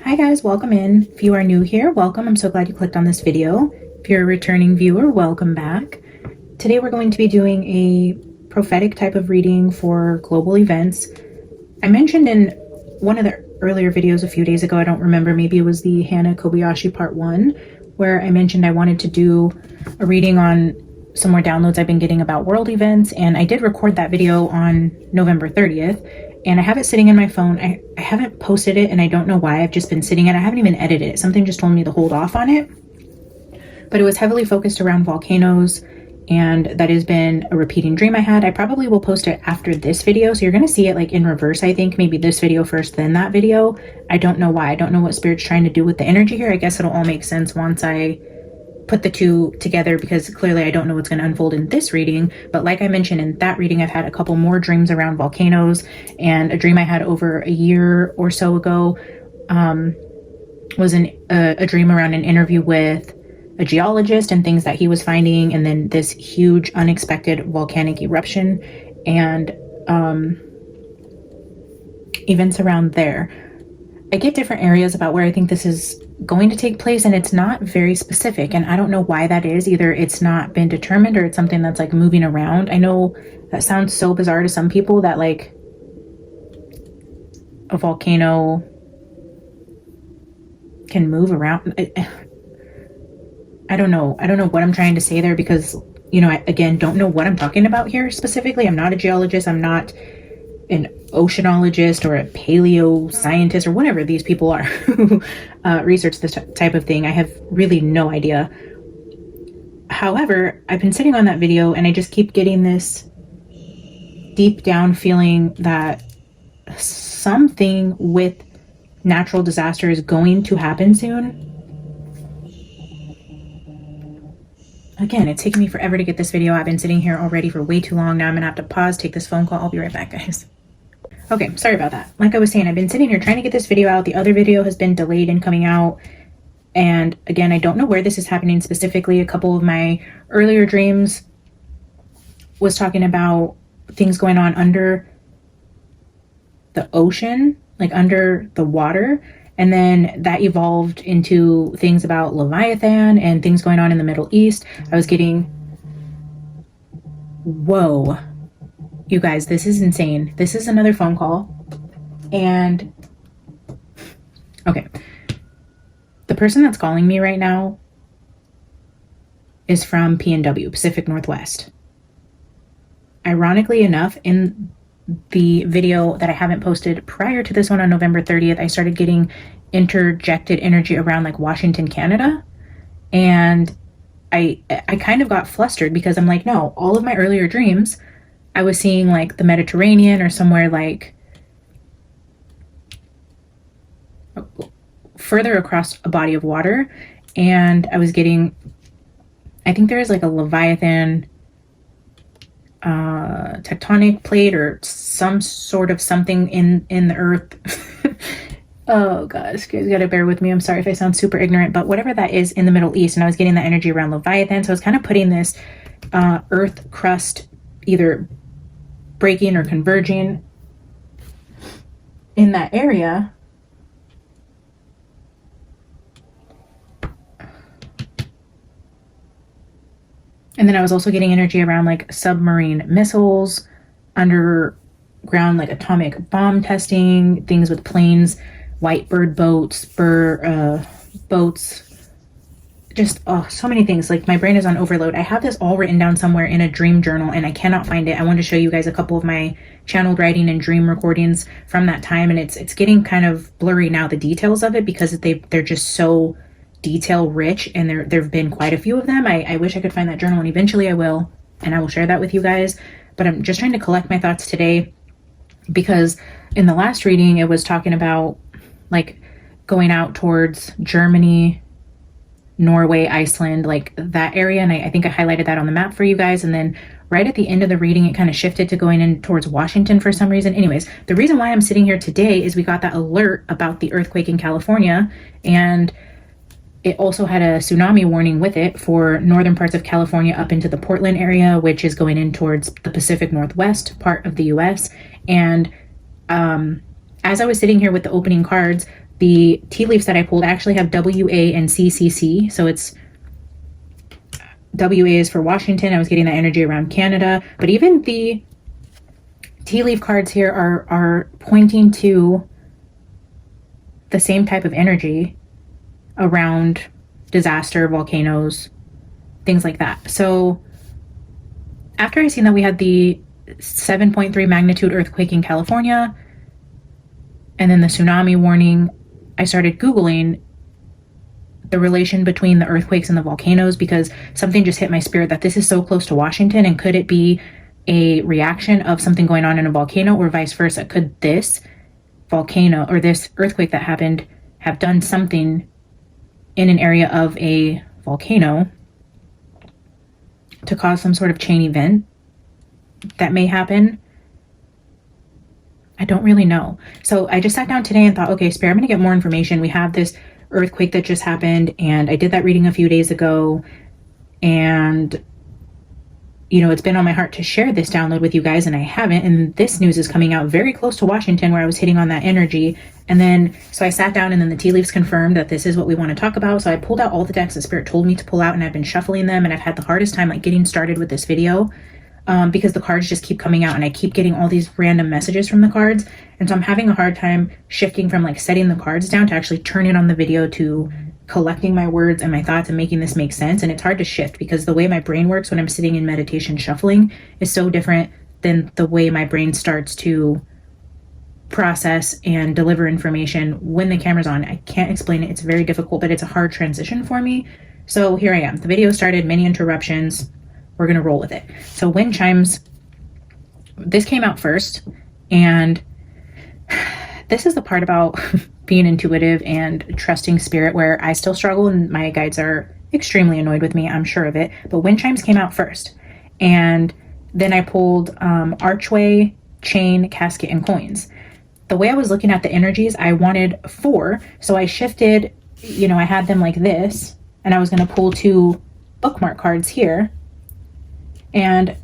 Hi guys, welcome in. If you are new here, welcome. I'm so glad you clicked on this video. If you're a returning viewer, welcome back. Today we're going to be doing a prophetic type of reading for global events. I mentioned in one of the earlier videos a few days ago, I don't remember, maybe it was the Hannah Kobayashi part 1, where I mentioned I wanted to do a reading on some more downloads I've been getting about world events, and I did record that video on November 30th. And I have it sitting in my phone. I haven't posted it and I don't know why. I've just been sitting it. I haven't even edited it. Something just told me to hold off on it. But it was heavily focused around volcanoes, and that has been a repeating dream I had. I probably will post it after this video. So you're going to see it like in reverse, I think. Maybe this video first, then that video. I don't know why. I don't know what Spirit's trying to do with the energy here. I guess it'll all make sense once I put the two together, because clearly I don't know what's going to unfold in this reading. But like I mentioned in that reading, I've had a couple more dreams around volcanoes, and a dream I had over a year or so ago was a dream around an interview with a geologist and things that he was finding, and then this huge unexpected volcanic eruption and events around there. I get different areas about where I think this is going to take place, and it's not very specific, and I don't know why that is. Either it's not been determined or it's something that's like moving around. I know that sounds so bizarre to some people, that like a volcano can move around. I don't know what I'm trying to say there, because, you know, I again don't know what I'm talking about here specifically. I'm not a geologist, I'm not an oceanologist or a paleo scientist or whatever these people are who research this type of thing. I have really no idea. However, I've been sitting on that video and I just keep getting this deep down feeling that something with natural disaster is going to happen soon. Again, it's taken me forever to get this video. I've been sitting here already for way too long now. I'm gonna have to pause, take this phone call. I'll be right back, guys. Okay, sorry about that. Like I was saying, I've been sitting here trying to get this video out. The other video has been delayed in coming out. And again, I don't know where this is happening specifically. A couple of my earlier dreams was talking about things going on under the ocean, like under the water. And then that evolved into things about Leviathan and things going on in the Middle East. I was getting, whoa. You guys, this is insane. This is another phone call. And okay, the person that's calling me right now is from PNW, Pacific Northwest. Ironically enough, in the video that I haven't posted prior to this one on November 30th, I started getting interjected energy around like Washington, Canada. And I kind of got flustered, because I'm like, no, all of my earlier dreams I was seeing like the Mediterranean or somewhere like further across a body of water. And I was getting, I think there is like a Leviathan tectonic plate or some sort of something in the earth. Oh gosh, you guys gotta bear with me. I'm sorry if I sound super ignorant, but whatever that is in the Middle East. And I was getting that energy around Leviathan. So I was kind of putting this earth crust either breaking or converging in that area. And then I was also getting energy around like submarine missiles, underground like atomic bomb testing, things with planes, white bird boats, boats, just so many things. Like my brain is on overload. I have this all written down somewhere in a dream journal and I cannot find it. I want to show you guys a couple of my channeled writing and dream recordings from that time, and it's getting kind of blurry now, the details of it, because they're just so detail rich, and there've been quite a few of them. I wish I could find that journal, and eventually I will, and I will share that with you guys. But I'm just trying to collect my thoughts today, because in the last reading it was talking about like going out towards Germany, Norway, Iceland, like that area. And I think I highlighted that on the map for you guys. And then right at the end of the reading, it kind of shifted to going in towards Washington for some reason. Anyways, the reason why I'm sitting here today is we got that alert about the earthquake in California, and it also had a tsunami warning with it for northern parts of California up into the Portland area, which is going in towards the Pacific Northwest part of the US. And as I was sitting here with the opening cards, the tea leaves that I pulled actually have WA and CCC. So it's WA is for Washington. I was getting that energy around Canada, but even the tea leaf cards here are pointing to the same type of energy around disaster, volcanoes, things like that. So after I seen that we had the 7.3 magnitude earthquake in California and then the tsunami warning, I started Googling the relation between the earthquakes and the volcanoes, because something just hit my spirit that this is so close to Washington, and could it be a reaction of something going on in a volcano, or vice versa? Could this volcano or this earthquake that happened have done something in an area of a volcano to cause some sort of chain event that may happen? I don't really know. So I just sat down today and thought, okay, Spirit, I'm going to get more information. We have this earthquake that just happened, and I did that reading a few days ago, and you know, it's been on my heart to share this download with you guys, and I haven't, and this news is coming out very close to Washington where I was hitting on that energy. And then so I sat down, and then the tea leaves confirmed that this is what we want to talk about. So I pulled out all the decks that Spirit told me to pull out, and I've been shuffling them, and I've had the hardest time like getting started with this video because the cards just keep coming out, and I keep getting all these random messages from the cards. And so I'm having a hard time shifting from like setting the cards down to actually turning on the video to collecting my words and my thoughts and making this make sense. And it's hard to shift because the way my brain works when I'm sitting in meditation shuffling is so different than the way my brain starts to process and deliver information when the camera's on. I can't explain it. It's very difficult, but it's a hard transition for me. So here I am. The video started, many interruptions. We're going to roll with it. So wind chimes, this came out first, and this is the part about being intuitive and trusting spirit where I still struggle, and my guides are extremely annoyed with me, I'm sure of it. But wind chimes came out first, and then I pulled archway, chain, casket, and coins. The way I was looking at the energies, I wanted 4, so I shifted, you know, I had them like this, and I was going to pull 2 bookmark cards here. And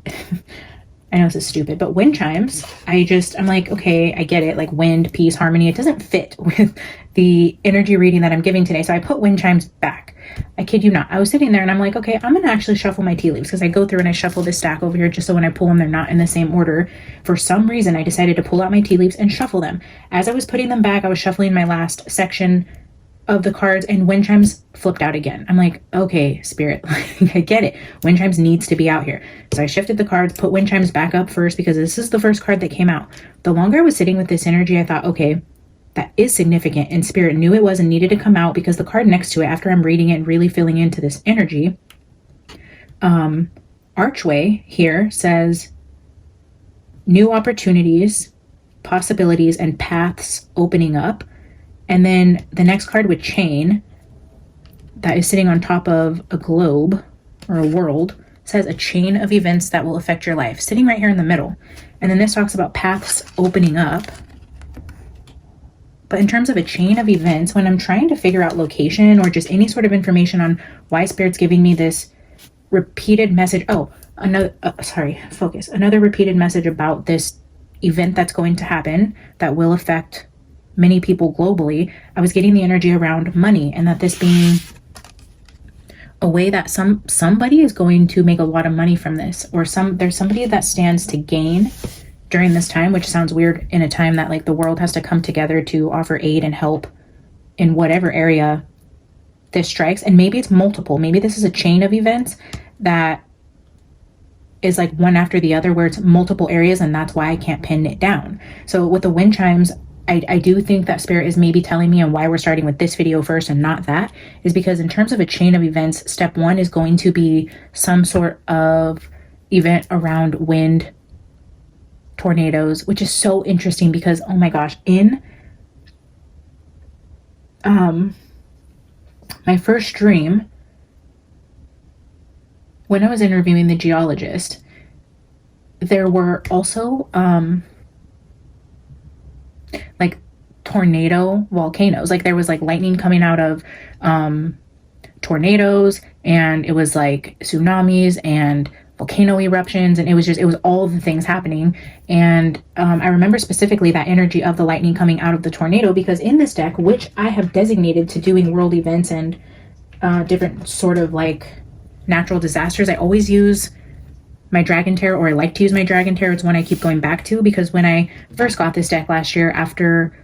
I know this is stupid, but wind chimes, I'm like, okay, I get it. Like wind, peace, harmony. It doesn't fit with the energy reading that I'm giving today. So I put wind chimes back. I kid you not. I was sitting there and I'm like, okay, I'm going to actually shuffle my tea leaves, because I go through and I shuffle this stack over here just so when I pull them, they're not in the same order. For some reason, I decided to pull out my tea leaves and shuffle them. As I was putting them back, I was shuffling my last section of the cards, and wind chimes flipped out again. I'm like, okay, spirit, I get it. Wind chimes needs to be out here. So I shifted the cards, put wind chimes back up first, because this is the first card that came out. The longer I was sitting with this energy, I thought, okay, that is significant, and spirit knew it was and needed to come out, because the card next to it, after I'm reading it and really feeling into this energy, archway here says new opportunities, possibilities, and paths opening up. And then the next card with chain, that is sitting on top of a globe or a world, says a chain of events that will affect your life, sitting right here in the middle. And then this talks about paths opening up. But in terms of a chain of events, when I'm trying to figure out location or just any sort of information on why Spirit's giving me this repeated message, another repeated message about this event that's going to happen that will affect many people globally, I was getting the energy around money, and that this being a way that somebody is going to make a lot of money from this, or there's somebody that stands to gain during this time, which sounds weird in a time that like the world has to come together to offer aid and help in whatever area this strikes. And maybe it's multiple. Maybe this is a chain of events that is like one after the other, where it's multiple areas, and that's why I can't pin it down. So with the wind chimes, I do think that Spirit is maybe telling me, and why we're starting with this video first and not that, is because in terms of a chain of events, step 1 is going to be some sort of event around wind, tornadoes, which is so interesting because, oh my gosh, in my first dream, when I was interviewing the geologist, there were also like tornado volcanoes. Like there was like lightning coming out of tornadoes, and it was like tsunamis and volcano eruptions, and it was all the things happening. And I remember specifically that energy of the lightning coming out of the tornado, because in this deck, which I have designated to doing world events and different sort of like natural disasters, I always use my Dragon Tarot, or I like to use my Dragon Tarot. It's one I keep going back to, because when I first got this deck last year after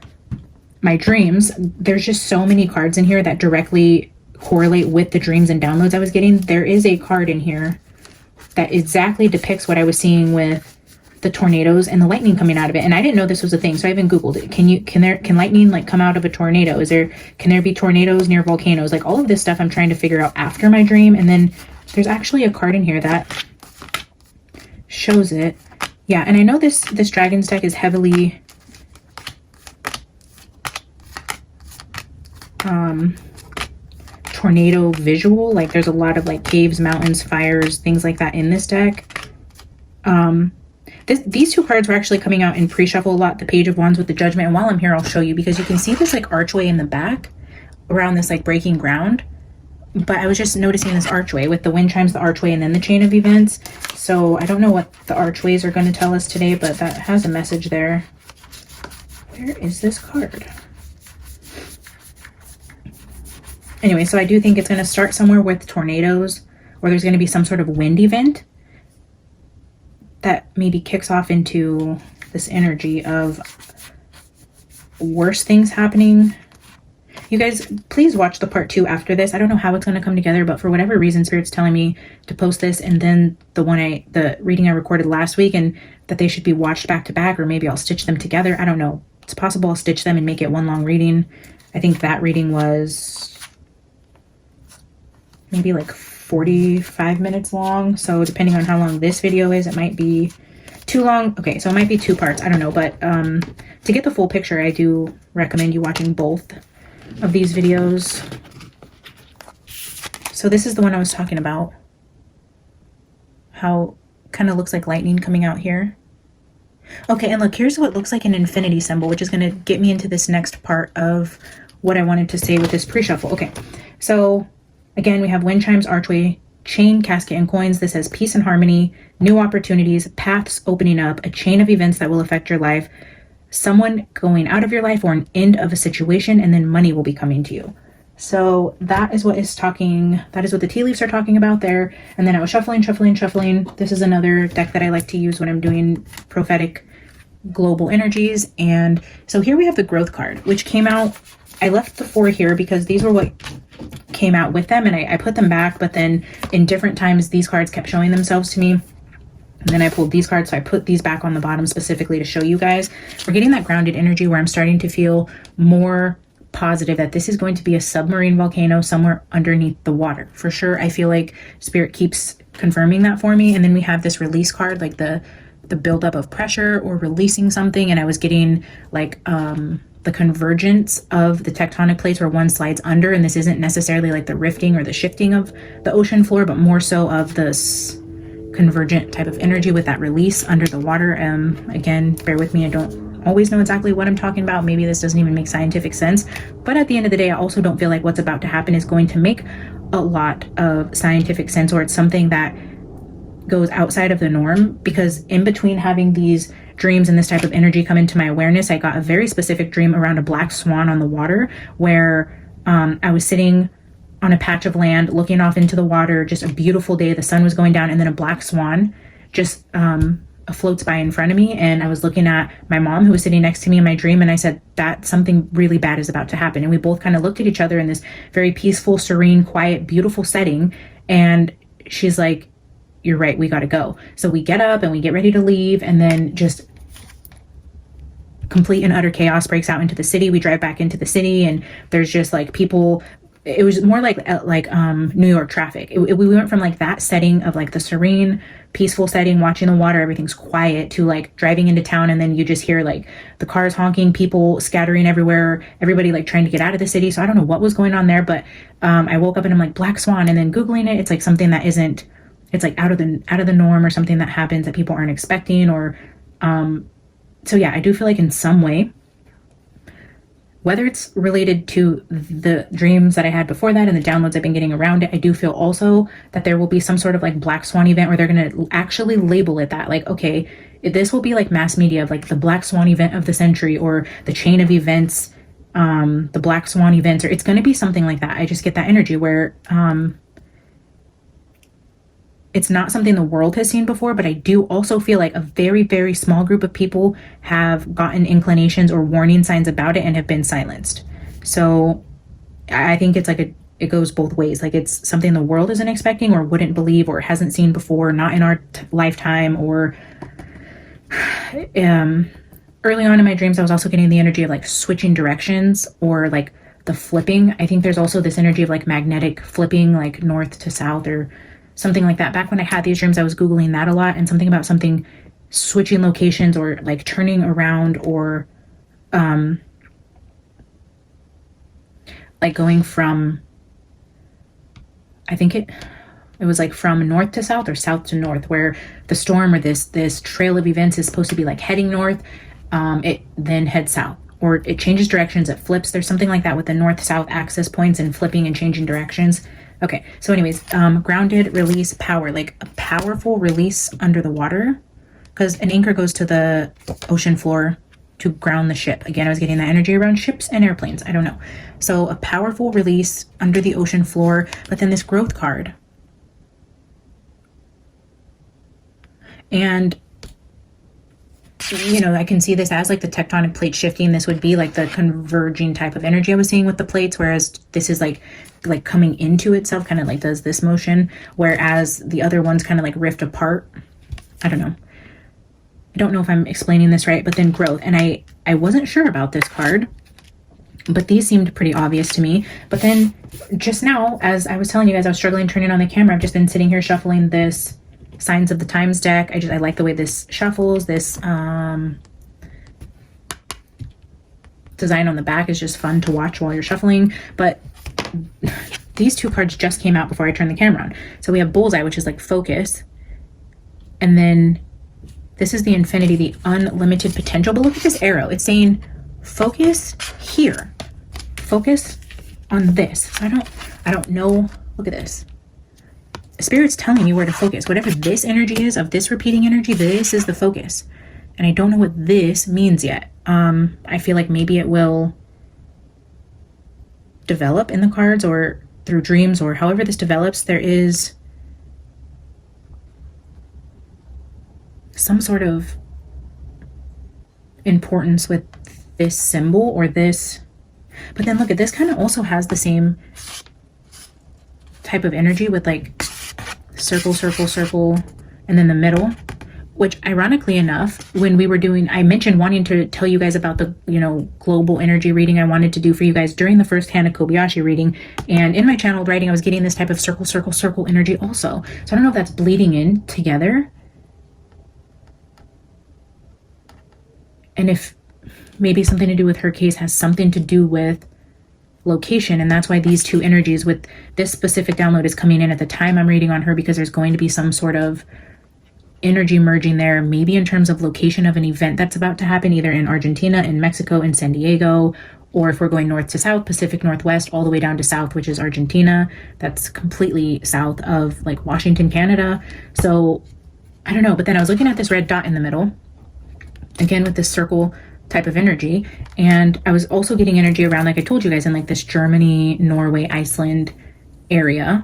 my dreams, there's just so many cards in here that directly correlate with the dreams and downloads I was getting. There is a card in here that exactly depicts what I was seeing with the tornadoes and the lightning coming out of it. And I didn't know this was a thing, so I even Googled it. Can lightning like come out of a tornado? Can there be tornadoes near volcanoes? Like all of this stuff I'm trying to figure out after my dream. And then there's actually a card in here that shows it. Yeah, and I know this Dragons deck is heavily tornado visual. Like there's a lot of like caves, mountains, fires, things like that in this deck. These two cards were actually coming out in pre-shuffle a lot, the Page of Wands with the Judgment. And while I'm here, I'll show you, because you can see this like archway in the back around this like breaking ground. But I was just noticing this archway with the wind chimes, the archway, and then the chain of events. So I don't know what the archways are going to tell us today, but that has a message there. Where is this card? Anyway, so I do think it's going to start somewhere with tornadoes, or there's going to be some sort of wind event that maybe kicks off into this energy of worse things happening. You guys, please watch the part 2 after this. I don't know how it's going to come together, but for whatever reason, Spirit's telling me to post this and then the reading I recorded last week, and that they should be watched back to back, or maybe I'll stitch them together. I don't know. It's possible I'll stitch them and make it one long reading. I think that reading was maybe like 45 minutes long. So depending on how long this video is, it might be too long. Okay, so it might be 2 parts. I don't know, but to get the full picture, I do recommend you watching both of these videos. So this is the one I was talking about, how kind of looks like lightning coming out here. Okay, and look, here's what looks like an infinity symbol, which is going to get me into this next part of what I wanted to say with this pre-shuffle. Okay, so again, we have wind chimes, archway, chain, casket, and coins. This says peace and harmony, new opportunities, paths opening up, a chain of events that will affect your life, someone going out of your life, or an end of a situation, and then money will be coming to you. So that is what the tea leaves are talking about there. And then I was shuffling. This is another deck that I like to use when I'm doing prophetic global energies. And so here we have the growth card, which came out. I left the 4 here because these were what came out with them, and I put them back, but then in different times these cards kept showing themselves to me, and then I pulled these cards, so I put these back on the bottom specifically to show you guys. We're getting that grounded energy where I'm starting to feel more positive that this is going to be a submarine volcano somewhere underneath the water for sure. I feel like Spirit keeps confirming that for me. And then we have this release card, like the buildup of pressure or releasing something, and I was getting like the convergence of the tectonic plates where one slides under, and this isn't necessarily like the rifting or the shifting of the ocean floor, but more so of this convergent type of energy with that release under the water. Again, bear with me, I don't always know exactly what I'm talking about. Maybe this doesn't even make scientific sense, but at the end of the day, I also don't feel like what's about to happen is going to make a lot of scientific sense, or it's something that goes outside of the norm, because in between having these dreams and this type of energy come into my awareness, I got a very specific dream around a black swan on the water, where I was sitting on a patch of land looking off into the water, just a beautiful day, the sun was going down, and then a black swan just floats by in front of me. And I was looking at my mom, who was sitting next to me in my dream, and I said that something really bad is about to happen. And we both kind of looked at each other in this very peaceful, serene, quiet, beautiful setting, and she's like, "You're right, we got to go." So we get up and we get ready to leave, and then just complete and utter chaos breaks out into the city. We drive back into the city, and there's just like people. It was more like New York traffic. We went from like that setting of like the serene, peaceful setting, watching the water, everything's quiet, to like driving into town, and then you just hear like the cars honking, people scattering everywhere, everybody like trying to get out of the city. So I don't know what was going on there, but I woke up and I'm like, black swan, and then Googling it, it's like something that isn't, it's like out of the norm, or something that happens that people aren't expecting, or so yeah, I do feel like in some way whether it's related to the dreams that I had before that and the downloads I've been getting around it, I do feel also that there will be some sort of like black swan event where they're going to actually label it that, like, okay, this will be like mass media of like the black swan event of the century, or the chain of events, the black swan events, or it's going to be something like that. I just get that energy where it's not something the world has seen before, but I do also feel like a very, very small group of people have gotten inclinations or warning signs about it and have been silenced. So I think it's like it goes both ways. Like, it's something the world isn't expecting or wouldn't believe or hasn't seen before, not in our lifetime, or early on in my dreams, I was also getting the energy of like switching directions, or like the flipping. I think there's also this energy of like magnetic flipping, like north to south or something like that. Back when I had these dreams, I was Googling that a lot, and something about something switching locations or like turning around, or like going from, I think it was like from north to south or south to north, where the storm or this trail of events is supposed to be like heading north. It then heads south, or it changes directions, it flips. There's something like that with the north-south axis points and flipping and changing directions. Okay, so anyways, grounded, release, power, like a powerful release under the water, because an anchor goes to the ocean floor to ground the ship. Again, I was getting that energy around ships and airplanes. I don't know. So a powerful release under the ocean floor, but then this growth card. And, you know, I can see this as like the tectonic plate shifting. This would be like the converging type of energy I was seeing with the plates, whereas this is like coming into itself, kind of like does this motion, whereas the other ones kind of like rift apart. I don't know. I don't know if I'm explaining this right, but then growth. And I wasn't sure about this card, but these seemed pretty obvious to me. But then just now, as I was telling you guys, I was struggling turning on the camera. I've just been sitting here shuffling this Signs of the Times deck. I like the way this shuffles. This design on the back is just fun to watch while you're shuffling. But these two cards just came out before I turned the camera on. So we have Bullseye, which is like focus. And then this is the Infinity, the unlimited potential. But look at this arrow. It's saying focus here. Focus on this. So I don't know. Look at this. Spirit's telling you where to focus. Whatever this energy is of this repeating energy, this is the focus. And I don't know what this means yet. I feel like maybe it will develop in the cards or through dreams, or however this develops. There is some sort of importance with this symbol or this. But then look at this, kind of also has the same type of energy with like circle, circle, circle, and then the middle, which ironically enough, when we were doing, I mentioned wanting to tell you guys about the, you know, global energy reading I wanted to do for you guys during the first Hana Kobayashi reading. And in my channeled writing, I was getting this type of circle, circle, circle energy also. So I don't know if that's bleeding in together. And if maybe something to do with her case has something to do with location, and that's why these two energies with this specific download is coming in at the time I'm reading on her, because there's going to be some sort of energy merging there, maybe in terms of location of an event that's about to happen, either in Argentina, in Mexico, in San Diego, or if we're going north to south, Pacific Northwest, all the way down to south, which is Argentina. That's completely south of like Washington, Canada. So I don't know. But then I was looking at this red dot in the middle, again with this circle type of energy, and I was also getting energy around, like I told you guys, in like this Germany, Norway, Iceland area.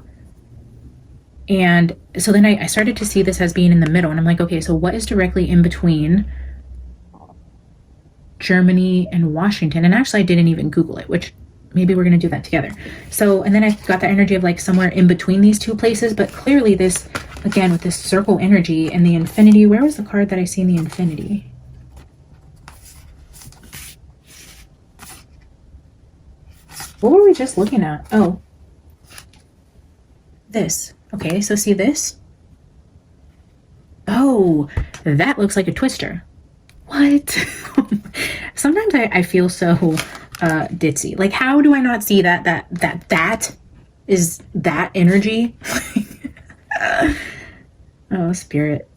And so then I started to see this as being in the middle, and I'm like, okay, so what is directly in between Germany and Washington? And actually I didn't even Google it, which maybe we're going to do that together. So, and then I got that energy of like somewhere in between these two places, but clearly this, again, with this circle energy and the Infinity, where was the card that I see in the Infinity? What were we just looking at? Oh, this. Okay, so see this? Oh, that looks like a twister. What? Sometimes I feel so ditzy. Like, how do I not see that is that energy? Oh, Spirit,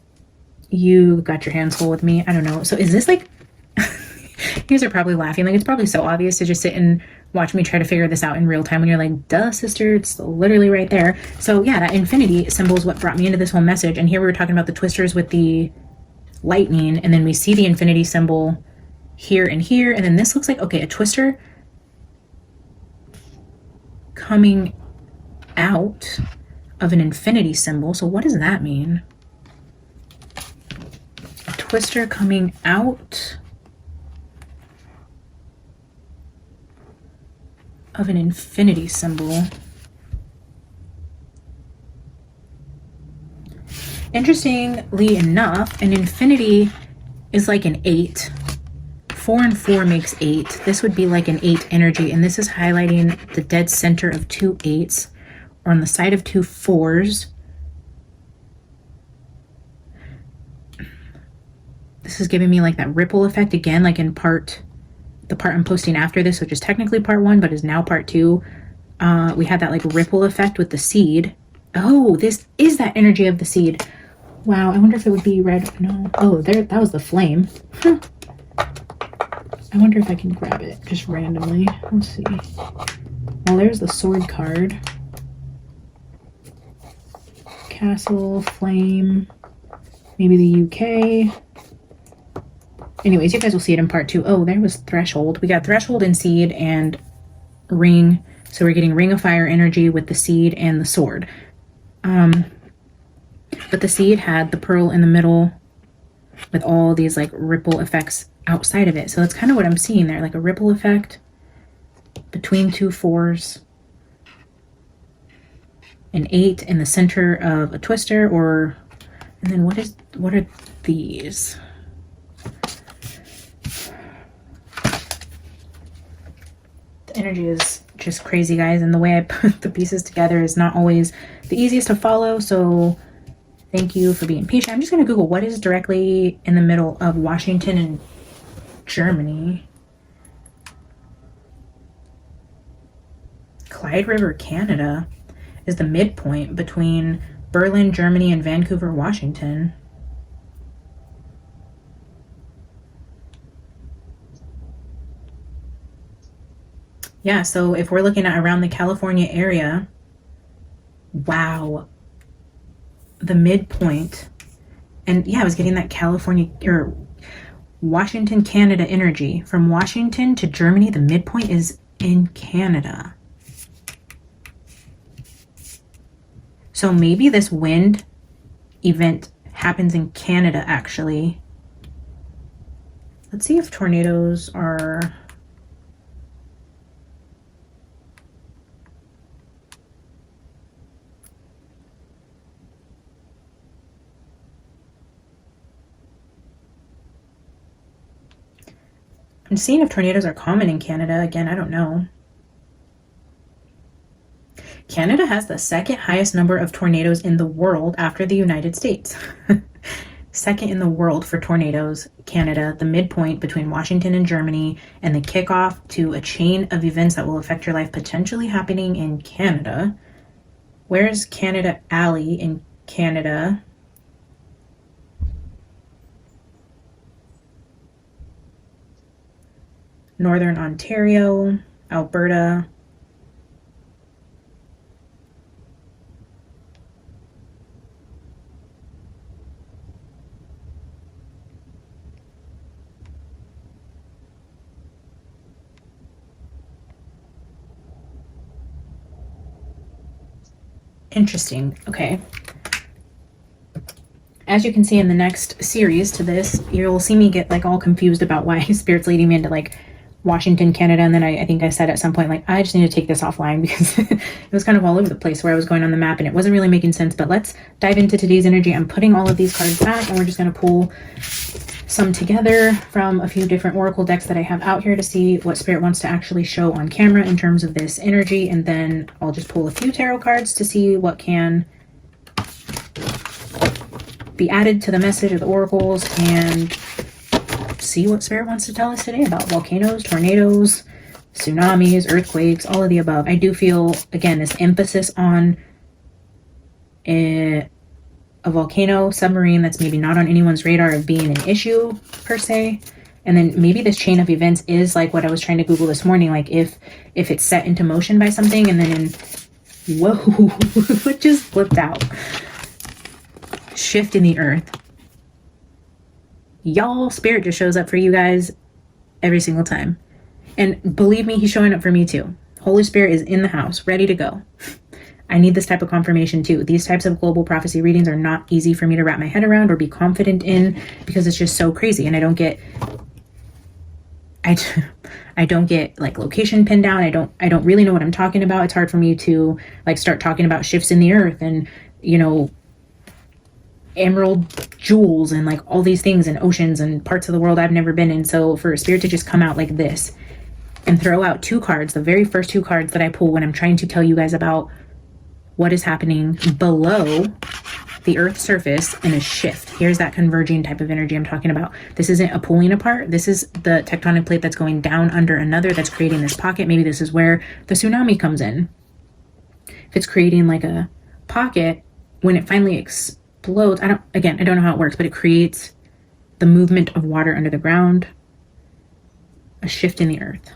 you got your hands full with me. I don't know. So is this like, You guys are probably laughing. Like, it's probably so obvious to just sit and watch me try to figure this out in real time when you're like, duh, sister, it's literally right there. So yeah, that infinity symbol is what brought me into this whole message. And here we were talking about the twisters with the lightning, and then we see the infinity symbol here and here. And then this looks like, okay, a twister coming out of an infinity symbol. So what does that mean? A twister coming out of an infinity symbol. Interestingly enough, an infinity is like an 8. 4 and 4 makes 8. This would be like an 8 energy, and this is highlighting the dead center of 2 8s, or on the side of 2 4s. This is giving me like that ripple effect again, like in the part I'm posting after this, which is technically part 1, but is now part 2. We had that like ripple effect with the seed. Oh, this is that energy of the seed. Wow, I wonder if it would be red. No. Oh, there, that was the flame. Huh. I wonder if I can grab it just randomly. Let's see. Well, there's the sword card. Castle, flame, maybe the UK. Anyways, you guys will see it in part 2. Oh, there was threshold. We got threshold and seed and ring. So we're getting ring of fire energy with the seed and the sword. But the seed had the pearl in the middle with all these like ripple effects outside of it. So that's kind of what I'm seeing there, like a ripple effect between 2 4s. An 8 in the center of a twister, and then what are these? The energy is just crazy, guys, and the way I put the pieces together is not always the easiest to follow, so thank you for being patient. I'm just going to Google what is directly in the middle of Washington and Germany. Clyde River, Canada is the midpoint between Berlin, Germany, and Vancouver, Washington. Yeah, so if we're looking at around the California area, wow, the midpoint, and yeah, I was getting that California or Washington, Canada energy. From Washington to Germany, the midpoint is in Canada. So maybe this wind event happens in Canada, actually. Let's see if tornadoes are... I'm seeing if tornadoes are common in Canada. Again, I don't know. Canada has the second highest number of tornadoes in the world after the United States. Second in the world for tornadoes, Canada, the midpoint between Washington and Germany, and the kickoff to a chain of events that will affect your life potentially happening in Canada. Where's Canada Alley in Canada? Northern Ontario, Alberta. Interesting. Okay. As you can see in the next series to this, you'll see me get like all confused about why Spirit's leading me into like Washington, Canada, and then I think I said at some point, like, I just need to take this offline because it was kind of all over the place where I was going on the map and it wasn't really making sense. But let's dive into today's energy. I'm putting all of these cards back and we're just going to pull some together from a few different oracle decks that I have out here to see what Spirit wants to actually show on camera in terms of this energy. And then I'll just pull a few tarot cards to see what can be added to the message of the oracles and see what Spirit wants to tell us today about volcanoes, tornadoes, tsunamis, earthquakes, all of the above. I do feel, again, this emphasis on a volcano submarine that's maybe not on anyone's radar of being an issue per se. And then maybe this chain of events is like what I was trying to Google this morning. Like if it's set into motion by something and then whoa, it just flipped out. Shift in the earth. Y'all, spirit just shows up for you guys every single time. And believe me, he's showing up for me too. Holy Spirit is in the house, ready to go. I need this type of confirmation too. These types of global prophecy readings are not easy for me to wrap my head around or be confident in because it's just so crazy. And I don't get like location pinned down. I don't really know what I'm talking about. It's hard for me to like start talking about shifts in the earth and, you know, emerald jewels and like all these things and oceans and parts of the world I've never been in. So for a spirit to just come out like this and throw out two cards, the very first two cards that I pull when I'm trying to tell you guys about what is happening below the earth's surface in a shift. Here's that converging type of energy I'm talking about. This isn't a pulling apart. This is the tectonic plate that's going down under another that's creating this pocket. Maybe this is where the tsunami comes in. If it's creating like a pocket, when it finally explodes, I don't know how it works, but it creates the movement of water under the ground, a shift in the earth.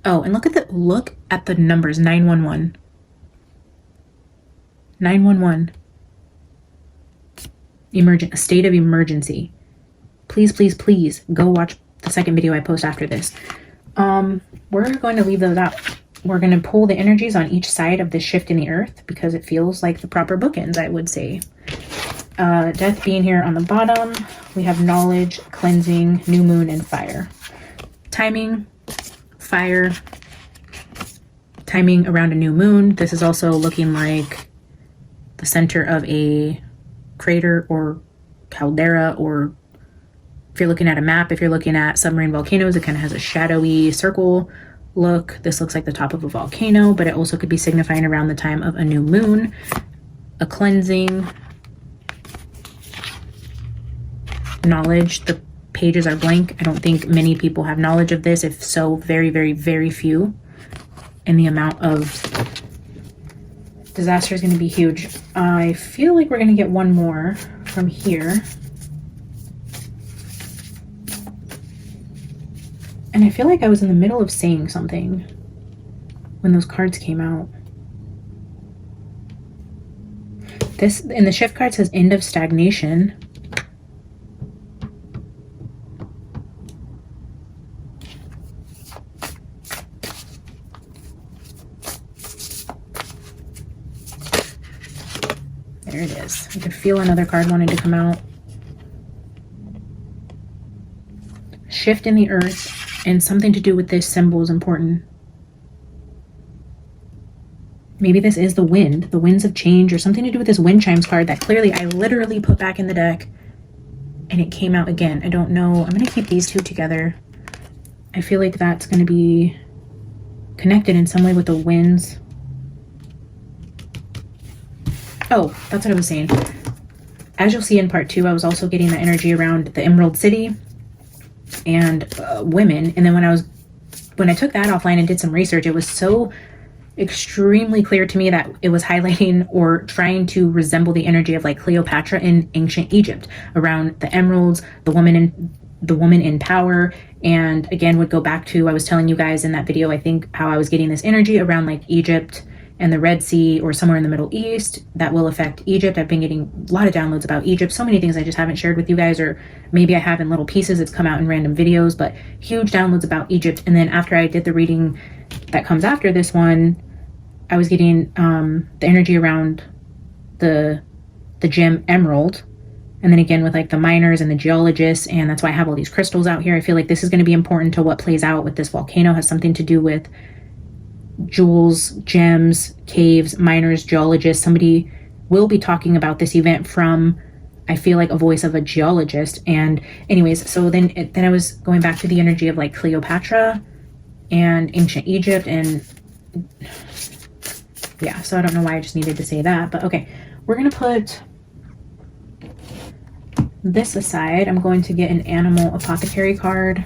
Oh, and look at the numbers, 911. 911. A state of emergency. Please, please, please go watch the second video I post after this. We're going to leave those out. We're going to pull the energies on each side of the shift in the earth because it feels like the proper bookends, I would say. Death being here on the bottom. We have knowledge, cleansing, new moon, and fire. Timing, fire, timing around a new moon. This is also looking like the center of a crater or caldera, or if you're looking at a map, if you're looking at submarine volcanoes, it kind of has a shadowy circle look. This looks like the top of a volcano, but it also could be signifying around the time of a new moon, a cleansing, knowledge. The pages are blank. I don't think many people have knowledge of this. If so, very, very, very few. And the amount of disaster is going to be huge. I feel like we're going to get one more from here. And I feel like I was in the middle of saying something when those cards came out. This in the shift card says end of stagnation. There it is. I could feel another card wanting to come out. Shift in the earth, and something to do with this symbol is important. Maybe this is the wind, the winds of change, or something to do with this wind chimes card that clearly I literally put back in the deck and it came out again. I don't know. I'm going to keep these two together. I feel like that's going to be connected in some way with the winds. Oh, that's what I was saying. As you'll see in part 2, I was also getting the energy around the Emerald City and women. And then when I took that offline and did some research, it was so extremely clear to me that it was highlighting or trying to resemble the energy of like Cleopatra in ancient Egypt around the emeralds, the woman in power. And again, would go back to, I was telling you guys in that video, I think, how I was getting this energy around like Egypt and the Red Sea or somewhere in the Middle East that will affect Egypt. I've been getting a lot of downloads about Egypt. So many things I just haven't shared with you guys, or maybe I have in little pieces. It's come out in random videos, but huge downloads about Egypt. And then after I did the reading that comes after this one, I was getting the energy around the gem emerald. And then again with like the miners and the geologists, and that's why I have all these crystals out here. I feel like this is going to be important to what plays out with this volcano. It has something to do with jewels, gems, caves, miners, geologists. Somebody will be talking about this event from, I feel like, a voice of a geologist. And anyways, so then I was going back to the energy of like Cleopatra and ancient Egypt, and yeah, so I don't know why I just needed to say that, but okay, we're gonna put this aside. I'm going to get an animal apothecary card.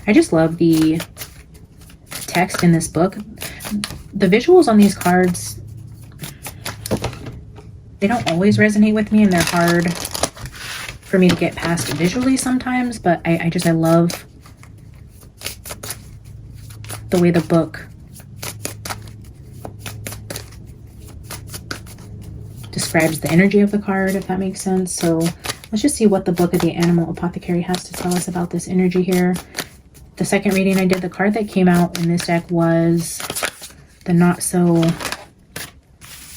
I just love the text in this book. The visuals on these cards, they don't always resonate with me, and they're hard for me to get past visually sometimes, but I love the way the book describes the energy of the card, if that makes sense. So let's just see what the Book of the Animal Apothecary has to tell us about this energy here. The second reading I did, the card that came out in this deck was the Not So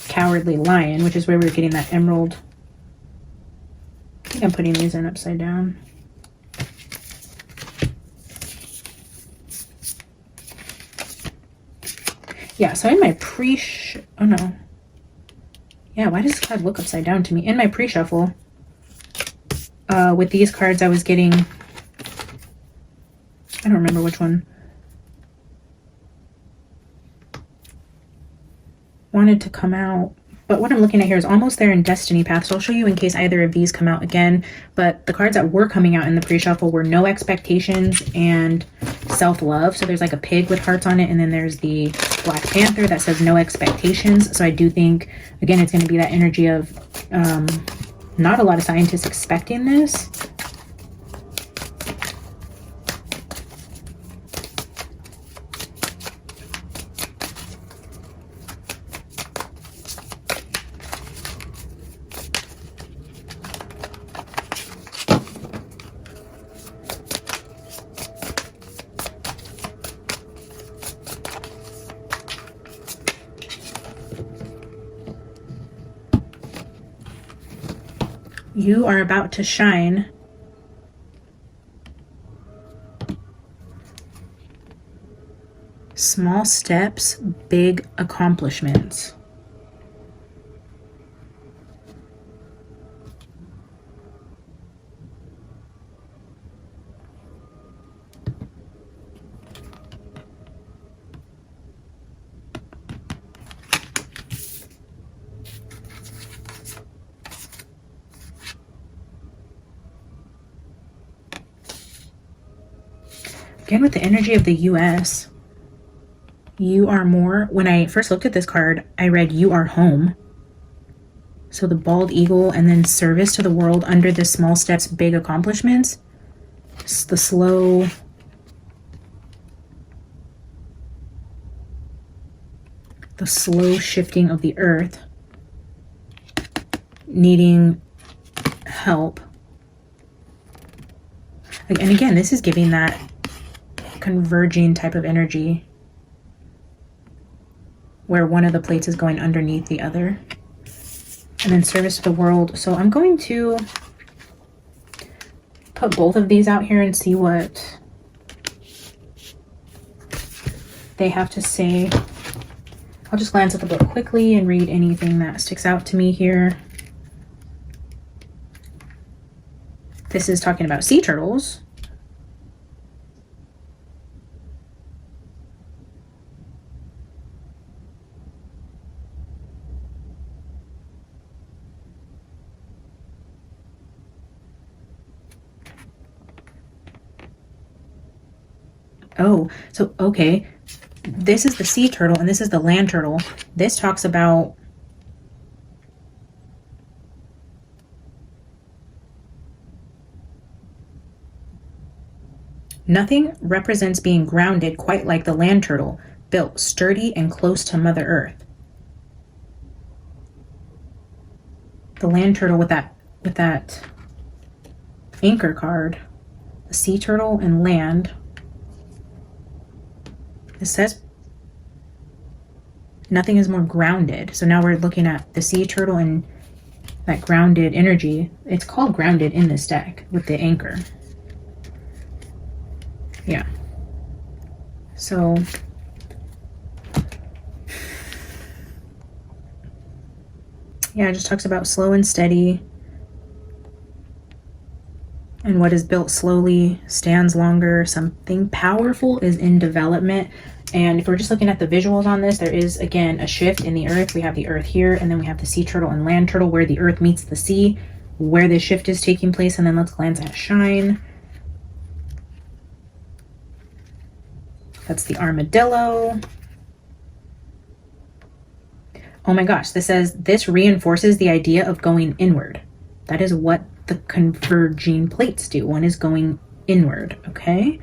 Cowardly Lion, which is where we're getting that emerald. I think I'm putting these in upside down. Yeah, so in my oh no. Yeah, why does this card look upside down to me? In my pre-shuffle, with these cards I was getting, I don't remember which one, wanted to come out. But what I'm looking at here is Almost There in Destiny Path. So I'll show you in case either of these come out again. But the cards that were coming out in the pre-shuffle were No Expectations and Self-Love. So there's like a pig with hearts on it. And then there's the Black Panther that says No Expectations. So I do think, again, it's going to be that energy of not a lot of scientists expecting this. You are about to shine. Small steps, big accomplishments. Again, with the energy of the US, you are more, when I first looked at this card, I read you are home. So the bald eagle and then service to the world under the small steps, big accomplishments. It's the slow, shifting of the earth, needing help. And again, this is giving that converging type of energy where one of the plates is going underneath the other. And then service to the world. So I'm going to put both of these out here and see what they have to say. I'll just glance at the book quickly and read anything that sticks out to me here. This is talking about sea turtles. Oh, so, okay. This is the sea turtle and this is the land turtle. This talks about nothing represents being grounded quite like the land turtle, built sturdy and close to Mother Earth. The land turtle with that anchor card, the sea turtle and land. It says nothing is more grounded. So now we're looking at the sea turtle and that grounded energy. It's called grounded in this deck with the anchor. Yeah. So yeah, it just talks about slow and steady. And what is built slowly stands longer. Something powerful is in development. And if we're just looking at the visuals on this, there is, again, a shift in the earth. We have the earth here, and then we have the sea turtle and land turtle where the earth meets the sea, where this shift is taking place. And then let's glance at shine. That's the armadillo. Oh my gosh, this says, this reinforces the idea of going inward. That is what the converging plates do. One is going inward, okay?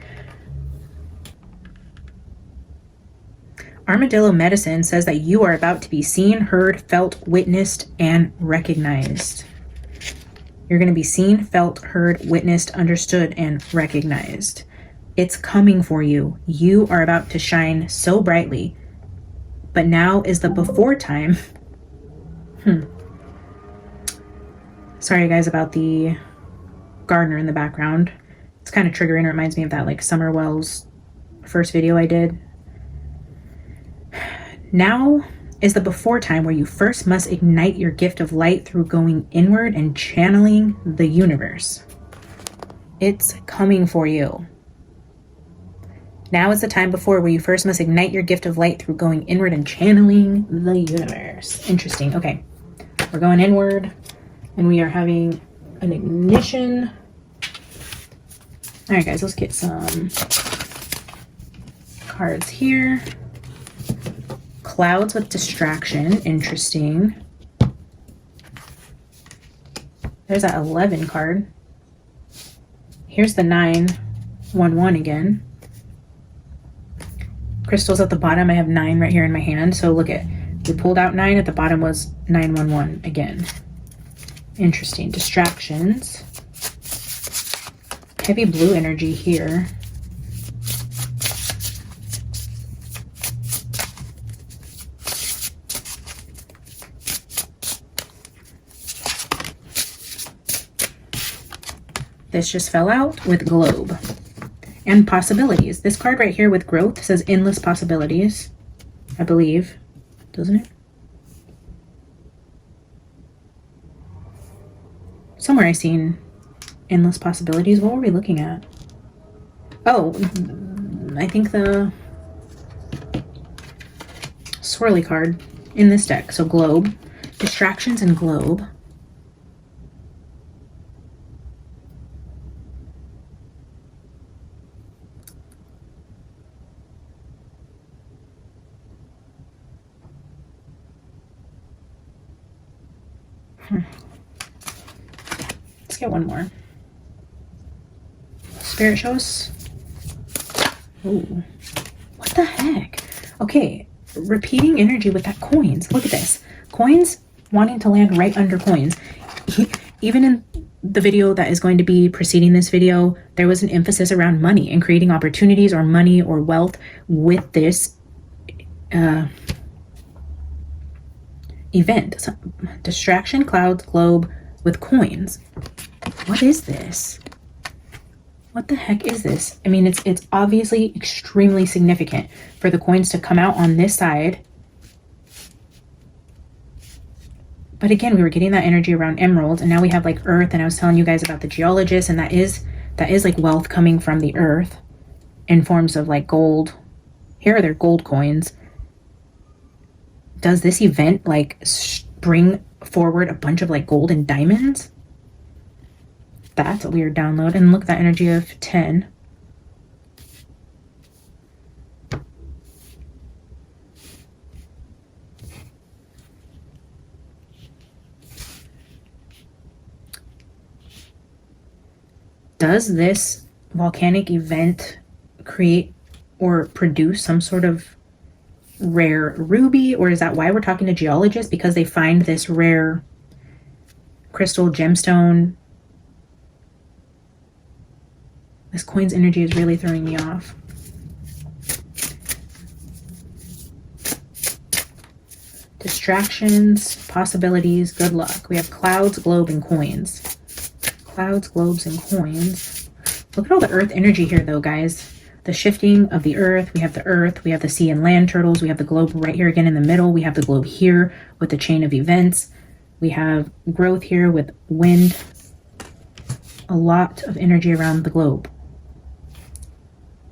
Armadillo Medicine says that you are about to be seen, heard, felt, witnessed, and recognized. You're going to be seen, felt, heard, witnessed, understood, and recognized. It's coming for you. You are about to shine so brightly. But now is the before time. Sorry guys about the gardener in the background. It's kind of triggering. It reminds me of that like Summer Wells first video I did. Now is the before time where you first must ignite your gift of light through going inward and channeling the universe. It's coming for you. Now is the time before where you first must ignite your gift of light through going inward and channeling the universe. Interesting. Okay. We're going inward and we are having an ignition. All right, guys, let's get some cards here. Clouds with distraction. Interesting. There's that 11 card. Here's the 911 again. Crystals at the bottom. I have 9 right here in my hand. So look at, we pulled out 9. At the bottom was 911 again. Interesting. Distractions. Heavy blue energy here. This just fell out with globe. And possibilities. This card right here with growth says endless possibilities, I believe. Doesn't it? Somewhere I seen endless possibilities. What were we looking at? Oh, I think the swirly card in this deck. So globe, distractions, and globe. Let's get one more. Spirit show us. Ooh, what the heck? Okay, repeating energy with that coins. Look at this. Coins wanting to land right under coins. Even in the video that is going to be preceding this video, there was an emphasis around money and creating opportunities or money or wealth with this event. So, distraction, clouds, globe with coins. What is this? What the heck is this? I mean, it's obviously extremely significant for the coins to come out on this side. But again, we were getting that energy around emeralds, and now we have like earth, and I was telling you guys about the geologist, and that is like wealth coming from the earth in forms of like gold. Here are their gold coins. Does this event like bring forward a bunch of like gold and diamonds? That's a weird download. And look at that energy of 10. Does this volcanic event create or produce some sort of rare ruby, or is that why we're talking to geologists? Because they find this rare crystal gemstone. This coin's energy is really throwing me off. Distractions, possibilities, good luck. We have clouds, globe, and coins. Clouds, globes, and coins. Look at all the earth energy here though, guys. The shifting of the earth. We have the earth. We have the sea and land turtles. We have the globe right here again in the middle. We have the globe here with the chain of events. We have growth here with wind. A lot of energy around the globe.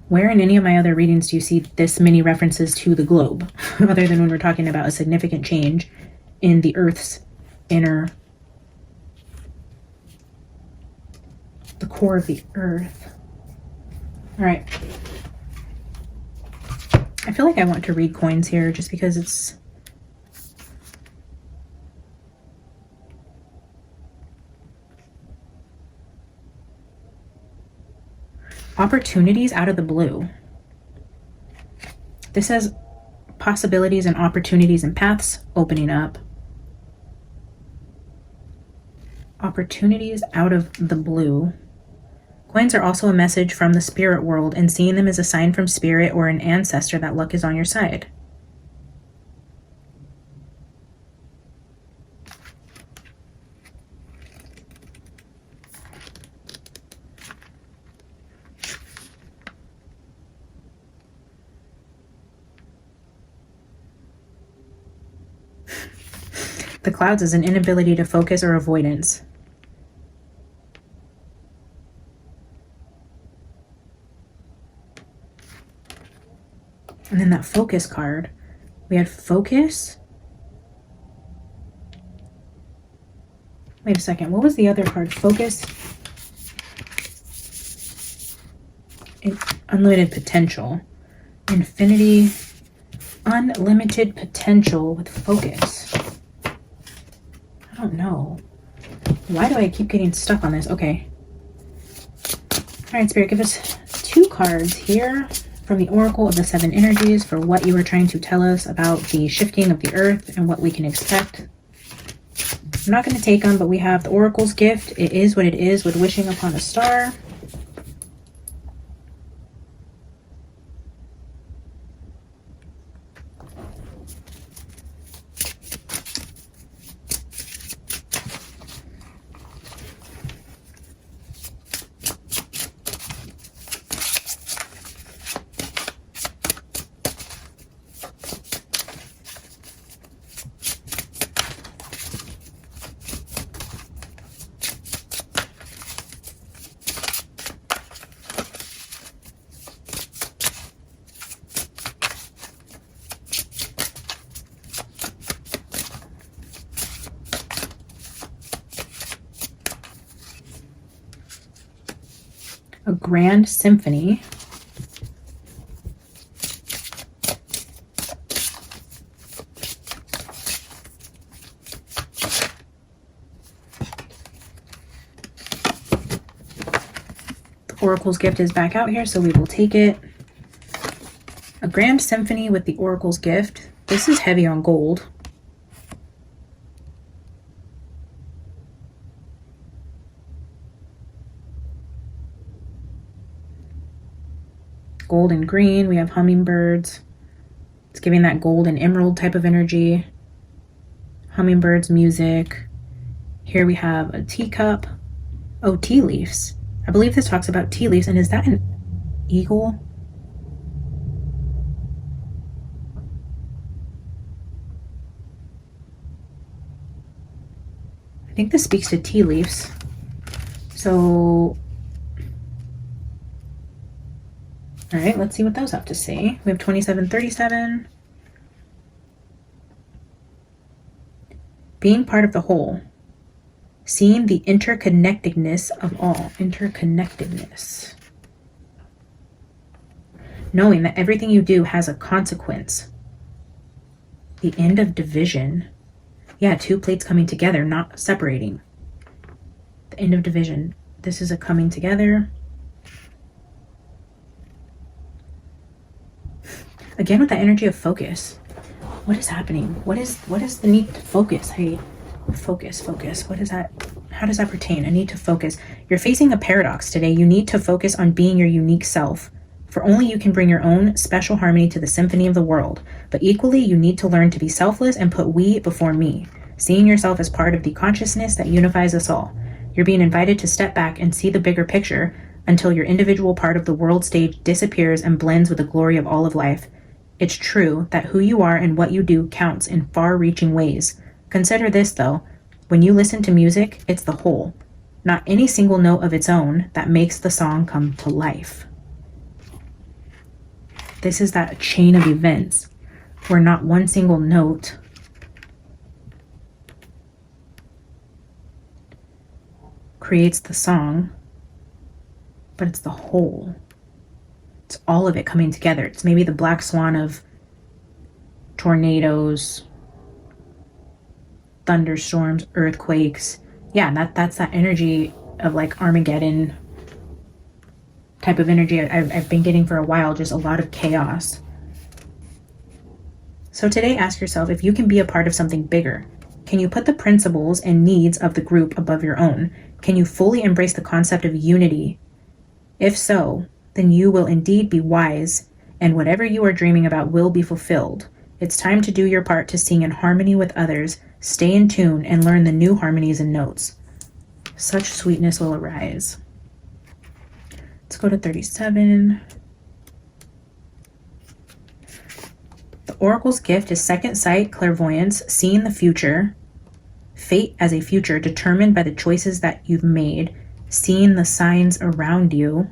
Where in any of my other readings do you see this many references to the globe, other than when we're talking about a significant change in the Earth's inner, the core of the Earth? All right. I feel like I want to read coins here just because it's Opportunities out of the blue. This says possibilities and opportunities and paths opening up. Opportunities out of the blue. Coins are also a message from the spirit world, and seeing them as a sign from spirit or an ancestor that luck is on your side. The clouds is an inability to focus or avoidance. And then that focus card, we had focus. Wait a second, what was the other card? Focus. Unlimited potential. Infinity. Unlimited potential with focus. I don't know. Why do I keep getting stuck on this? Okay. All right, Spirit, give us 2 cards here from the Oracle of the 7 Energies for what you were trying to tell us about the shifting of the earth and what we can expect. I'm not going to take them, but we have the Oracle's gift. It is what it is with wishing upon a star. A grand symphony. The Oracle's gift is back out here, so we will take it. A grand symphony with the Oracle's gift. This is heavy on gold. Gold and green, we have hummingbirds. It's giving that gold and emerald type of energy. Hummingbirds, music. Here we have a teacup. Oh, tea leaves. I believe this talks about tea leaves. And is that an eagle? I think this speaks to tea leaves. So all right, let's see what those have to say. We have 2737. Being part of the whole. Seeing the interconnectedness of all. Interconnectedness. Knowing that everything you do has a consequence. The end of division. Yeah, 2 plates coming together, not separating. The end of division. This is a coming together. Again, with that energy of focus. What is happening? What is the need to focus? Hey, focus. What is that? How does that pertain? I need to focus. You're facing a paradox today. You need to focus on being your unique self. For only you can bring your own special harmony to the symphony of the world. But equally, you need to learn to be selfless and put we before me. Seeing yourself as part of the consciousness that unifies us all. You're being invited to step back and see the bigger picture until your individual part of the world stage disappears and blends with the glory of all of life. It's true that who you are and what you do counts in far-reaching ways. Consider this, though. When you listen to music, it's the whole, not any single note of its own, that makes the song come to life. This is that chain of events where not one single note creates the song, but it's the whole. It's all of it coming together. It's maybe the black swan of tornadoes, thunderstorms, earthquakes. Yeah, that's that energy of like Armageddon type of energy I've been getting for a while, just a lot of chaos. So today, ask yourself if you can be a part of something bigger. Can you put the principles and needs of the group above your own? Can you fully embrace the concept of unity? If so, then you will indeed be wise, and whatever you are dreaming about will be fulfilled. It's time to do your part to sing in harmony with others, stay in tune, and learn the new harmonies and notes. Such sweetness will arise. Let's go to 37. The Oracle's gift is second sight, clairvoyance, seeing the future, fate as a future determined by the choices that you've made, seeing the signs around you.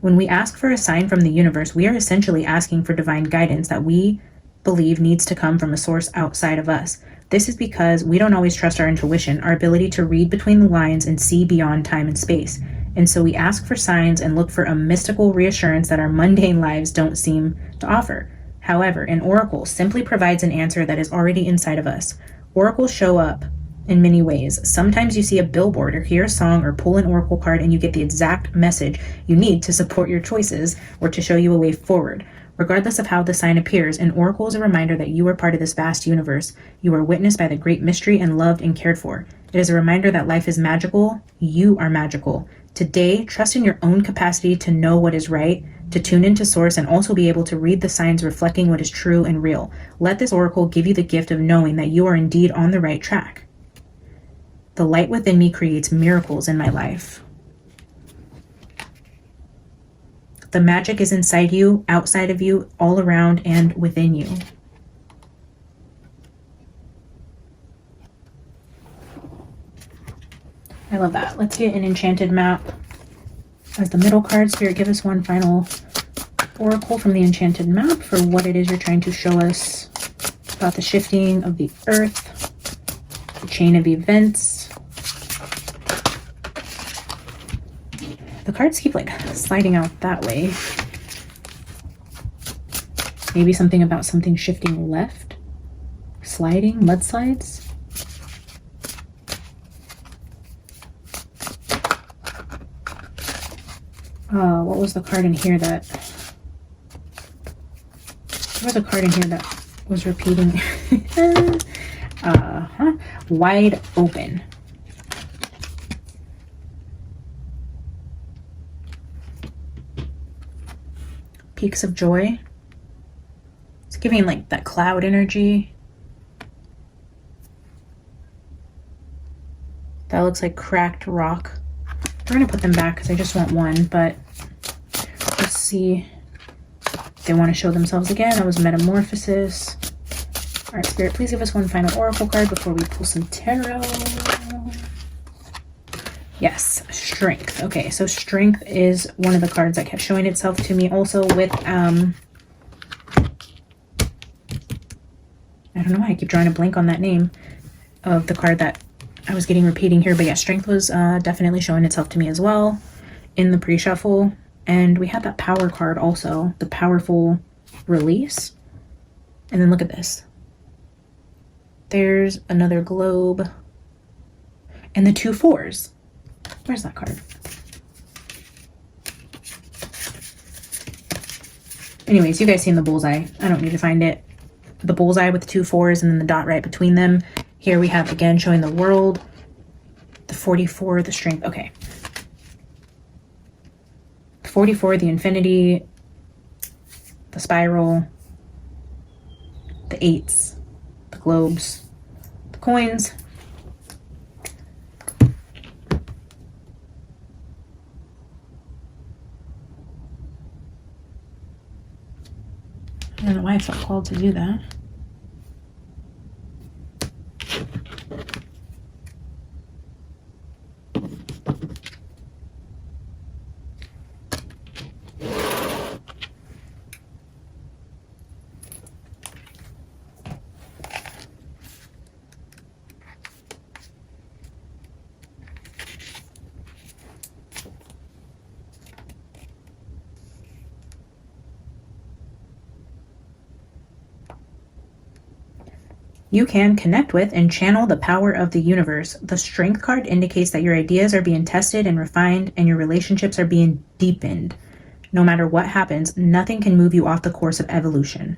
When we ask for a sign from the universe, we are essentially asking for divine guidance that we believe needs to come from a source outside of us. This is because we don't always trust our intuition, our ability to read between the lines and see beyond time and space. And so we ask for signs and look for a mystical reassurance that our mundane lives don't seem to offer. However, an oracle simply provides an answer that is already inside of us. Oracles show up in many ways. Sometimes you see a billboard or hear a song or pull an oracle card and you get the exact message you need to support your choices or to show you a way forward. Regardless of how the sign appears, an oracle is a reminder that you are part of this vast universe. You are witnessed by the great mystery and loved and cared for. It is a reminder that life is magical. You are magical. Today, trust in your own capacity to know what is right, to tune into source, and also be able to read the signs reflecting what is true and real. Let this oracle give you the gift of knowing that you are indeed on the right track. The light within me creates miracles in my life. The magic is inside you, outside of you, all around, and within you. I love that. Let's get an enchanted map as the middle card. Spirit, give us one final oracle from the enchanted map for what it is you're trying to show us about the shifting of the earth, the chain of events. The cards keep like sliding out that way. Maybe something about something shifting left, sliding, mudslides. What was the card in here that... There was a card in here that was repeating. Wide open. Peaks of joy. It's giving like that cloud energy. That looks like cracked rock. We're going to put them back because I just want one, but let's see if they want to show themselves again. That was Metamorphosis. All right, Spirit, please give us one final oracle card before we pull some tarot. Yes, Strength. Okay, so Strength is one of the cards that kept showing itself to me also with, I don't know why I keep drawing a blank on that name of the card that I was getting repeating here, but yeah, Strength was definitely showing itself to me as well in the pre-shuffle. And we had that Power card also, the Powerful Release. And then look at this. There's another globe. And the 2 4s. Where's that card? Anyways, you guys seen the bullseye. I don't need to find it. The bullseye with the 2 4s and then the dot right between them. Here we have, again, showing the world, the 44, the strength. Okay. 44, the infinity, the spiral, the 8s, the globes, the coins. I don't know why I felt called to do that. You can connect with and channel the power of the universe. The Strength card indicates that your ideas are being tested and refined and your relationships are being deepened. No matter what happens, nothing can move you off the course of evolution.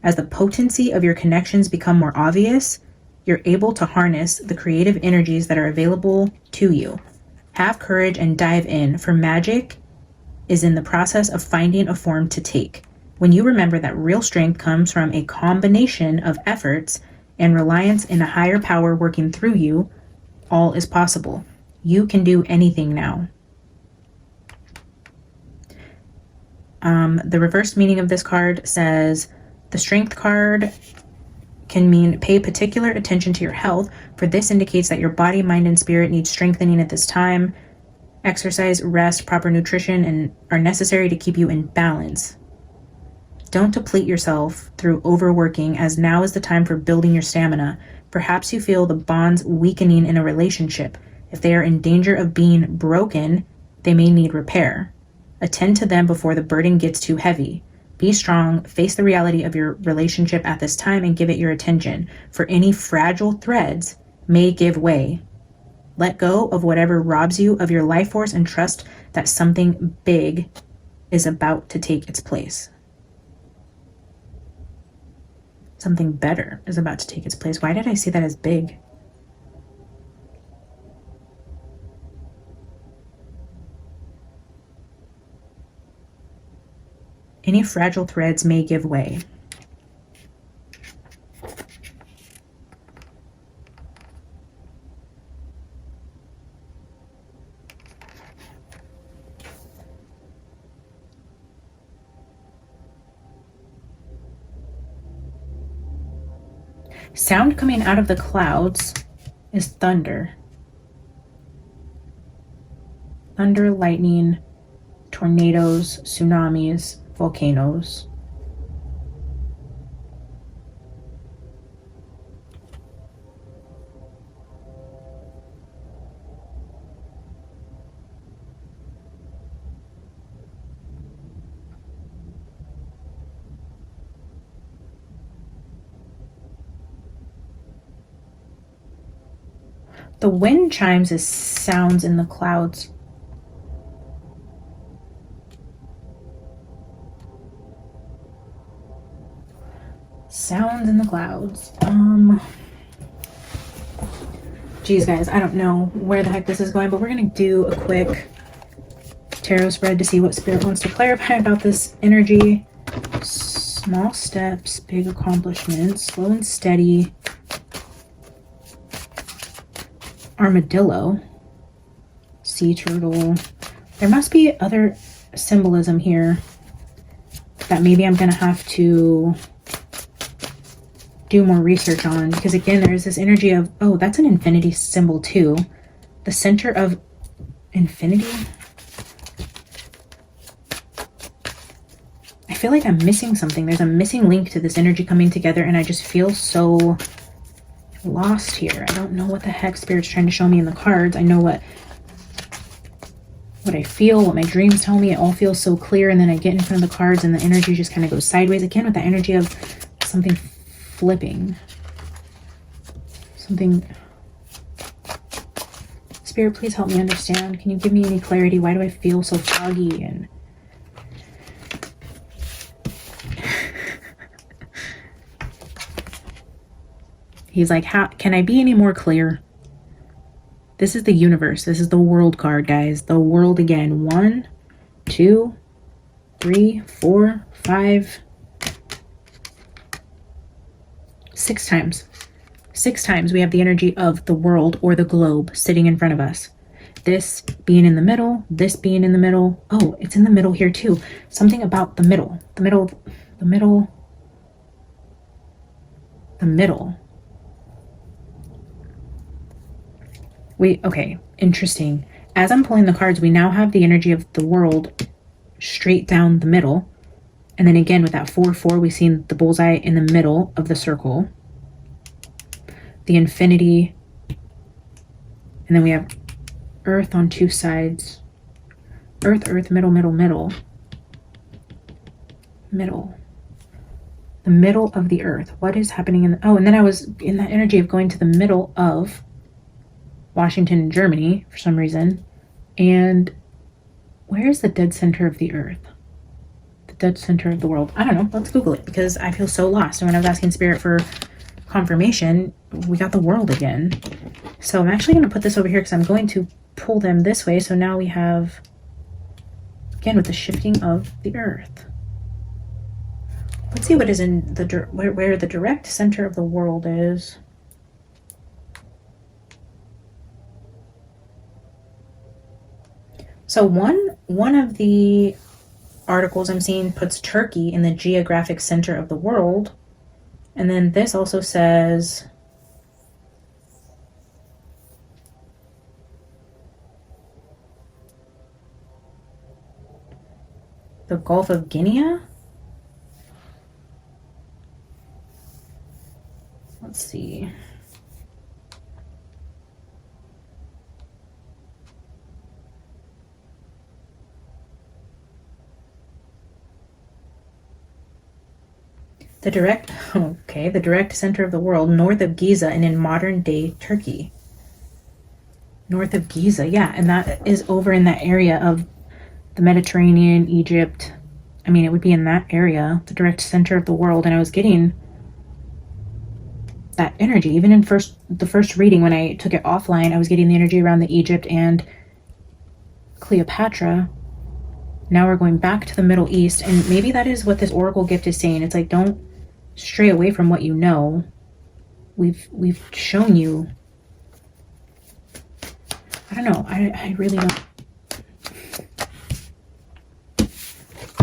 As the potency of your connections become more obvious, you're able to harness the creative energies that are available to you. Have courage and dive in, for magic is in the process of finding a form to take. When you remember that real strength comes from a combination of efforts and reliance in a higher power working through you, all is possible. You can do anything now. The reverse meaning of this card says, the Strength card can mean pay particular attention to your health, for this indicates that your body, mind, and spirit need strengthening at this time. Exercise, rest, proper nutrition, and are necessary to keep you in balance. Don't deplete yourself through overworking, as now is the time for building your stamina. Perhaps you feel the bonds weakening in a relationship. If they are in danger of being broken, they may need repair. Attend to them before the burden gets too heavy. Be strong, face the reality of your relationship at this time and give it your attention, for any fragile threads may give way. Let go of whatever robs you of your life force and trust that something big is about to take its place. Something better is about to take its place. Why did I see that as big? Any fragile threads may give way. Sound coming out of the clouds is thunder. Thunder, lightning, tornadoes, tsunamis, volcanoes. The wind chimes is sounds in the clouds. Sounds in the clouds. Geez, guys, I don't know where the heck this is going, but we're gonna do a quick tarot spread to see what Spirit wants to clarify about this energy. Small steps, big accomplishments, slow and steady. Armadillo, sea turtle. There must be other symbolism here that maybe I'm gonna have to do more research on, because again, there's this energy of, oh, that's an infinity symbol too. The center of infinity. I feel like I'm missing something. There's a missing link to this energy coming together, and I just feel so lost here. I don't know what the heck Spirit's trying to show me in the cards. I know what I feel, what my dreams tell me. It all feels so clear, and then I get in front of the cards and the energy just kind of goes sideways again, with the energy of something flipping. Something. Spirit, please help me understand. Can you give me any clarity? Why do I feel so foggy? And he's like, how can I be any more clear? This is the universe. This is the world card, guys. The world again. 1, 2, 3, 4, 5, 6 times. 6 times we have the energy of the world or the globe sitting in front of us. This being in the middle, this being in the middle. Oh, it's in the middle here too. Something about the middle. The middle. The middle. The middle. Okay, interesting. As I'm pulling the cards, we now have the energy of the world straight down the middle. And then again, with that 4-4, we've seen the bullseye in the middle of the circle. The infinity. And then we have Earth on 2 sides. Earth, Earth, middle, middle, middle. Middle. The middle of the earth. What is happening in the, oh, and then I was in that energy of going to the middle of Washington, Germany for some reason. And where is the dead center of the earth? The dead center of the world. I don't know. Let's Google it because I feel so lost. And when I was asking Spirit for confirmation, we got the world again. So I'm actually going to put this over here because I'm going to pull them this way. So now we have, again, with the shifting of the earth. Let's see what is in the, where the direct center of the world is. So one of the articles I'm seeing puts Turkey in the geographic center of the world. And then this also says the Gulf of Guinea. Let's see. The direct center of the world, north of Giza and in modern day Turkey. North of Giza, yeah, and that is over in that area of the Mediterranean, Egypt. I mean, it would be in that area, the direct center of the world, and I was getting that energy. Even in the first reading, when I took it offline, I was getting the energy around the Egypt and Cleopatra. Now we're going back to the Middle East, and maybe that is what this oracle gift is saying. It's like, don't stray away from what you know. We've shown you. I don't know. I really don't.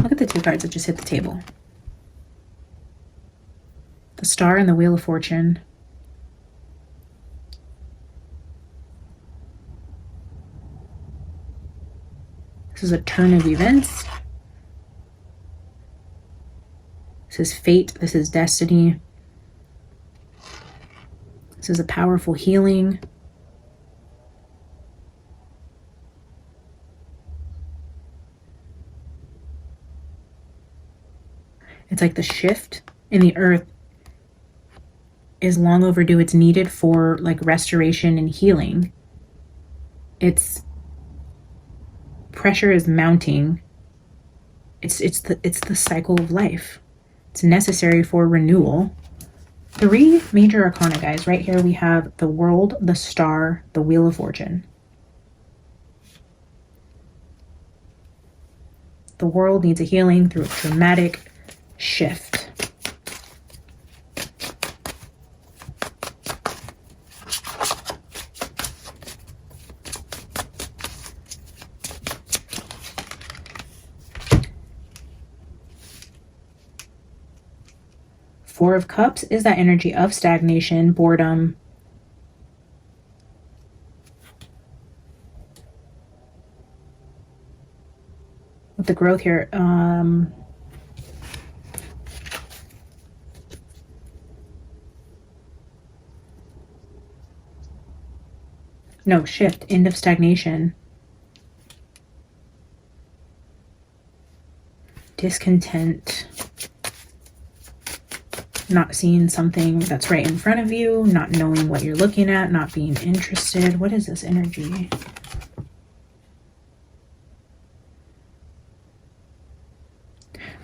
Look at the two cards that just hit the table. The Star and the Wheel of Fortune. This is a turn of events. This is fate. This is destiny. This is a powerful healing. It's like the shift in the earth is long overdue. It's needed for like restoration and healing. It's pressure is mounting. It's the cycle of life. It's necessary for renewal. 3 major arcana, guys. Right here we have the World, the Star, the Wheel of Fortune. The world needs a healing through a dramatic shift. Four of Cups is that energy of stagnation, boredom. With the growth here, no, shift, end of stagnation. Discontent. Not seeing something that's right in front of you, not knowing what you're looking at, not being interested. What is this energy?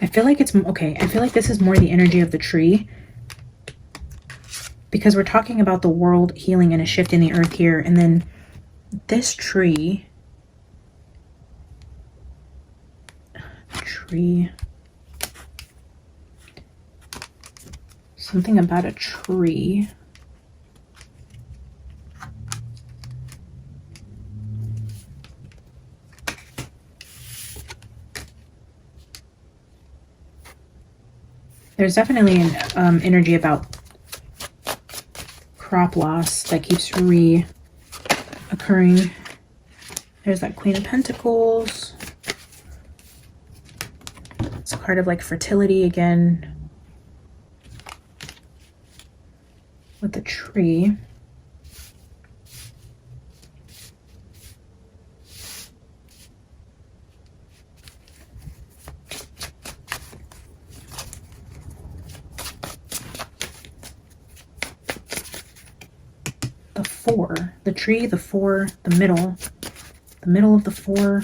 I feel like it's, okay, I feel like this is more the energy of the tree, because we're talking about the world healing and a shift in the earth here, and then this tree, something about a tree. There's definitely an energy about crop loss that keeps reoccurring. There's that Queen of Pentacles. It's a card of like fertility again. With the tree. four. The tree, the four, the middle of the four.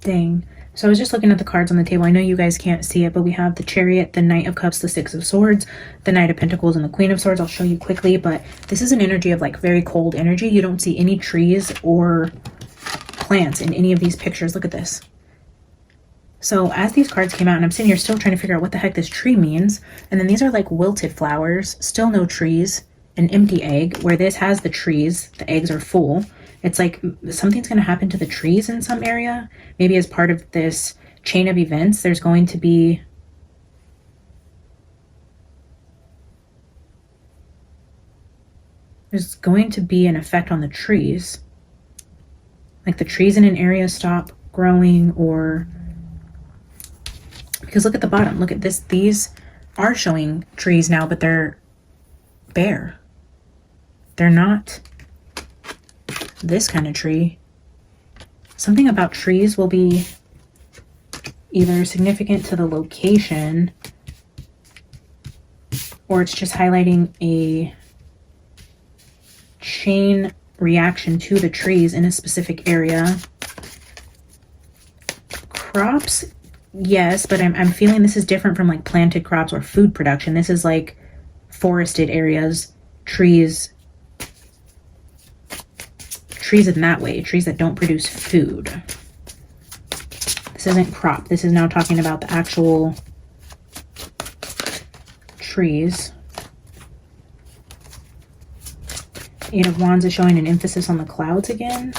Dang. So I was just looking at the cards on the table. I know you guys can't see it, but we have the Chariot, the Knight of Cups, the Six of Swords, the Knight of Pentacles, and the Queen of Swords. I'll show you quickly, but this is an energy of like very cold energy. You don't see any trees or plants in any of these pictures. Look at this. So as these cards came out, and I'm sitting here still trying to figure out what the heck this tree means, and then these are like wilted flowers, still no trees, an empty egg, where this has the trees, the eggs are full. It's like something's going to happen to the trees in some area. Maybe as part of this chain of events, there's going to be an effect on the trees. Like the trees in an area stop growing, or because look at the bottom. Look at this. These are showing trees now, but they're bare. They're not this kind of tree. Something about trees will be either significant to the location, or it's just highlighting a chain reaction to the trees in a specific area. Crops, yes, but I'm feeling this is different from like planted crops or food production. This is like forested areas, trees in that way, trees that don't produce food. This isn't crop. This is now talking about the actual trees. Eight of Wands is showing an emphasis on the clouds again.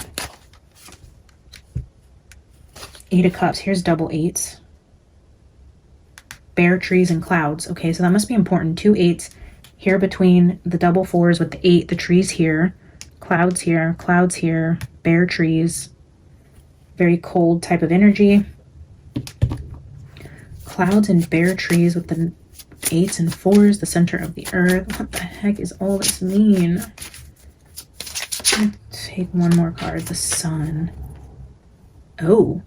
Eight of Cups, here's double eights. Bare trees and clouds. Okay, so that must be important. Two eights here between the double fours with the eight, the trees here. Clouds here, bare trees, very cold type of energy. Clouds and bare trees with the eights and fours, the center of the earth. What the heck is all this mean? Take one more card, the sun. Oh,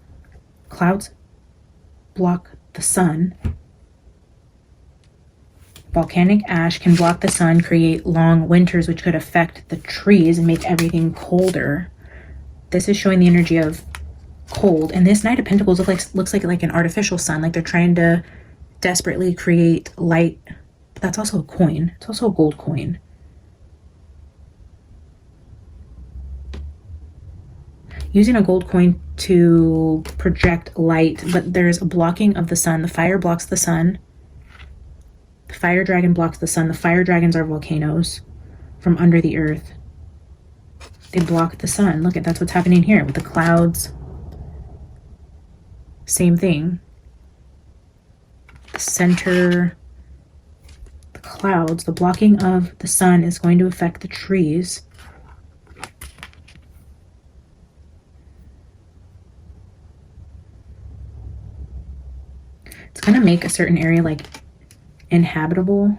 clouds block the sun. Volcanic ash can block the sun, create long winters, which could affect the trees and make everything colder. This is showing the energy of cold. And this Knight of Pentacles looks like an artificial sun, like they're trying to desperately create light. But that's also a coin. It's also a gold coin. Using a gold coin to project light, but there's a blocking of the sun. The fire blocks the sun. The fire dragon blocks the sun. The fire dragons are volcanoes from under the earth. They block the sun. Look at, that's what's happening here with the clouds. Same thing. The center, the clouds, the blocking of the sun is going to affect the trees. It's going to make a certain area like inhabitable,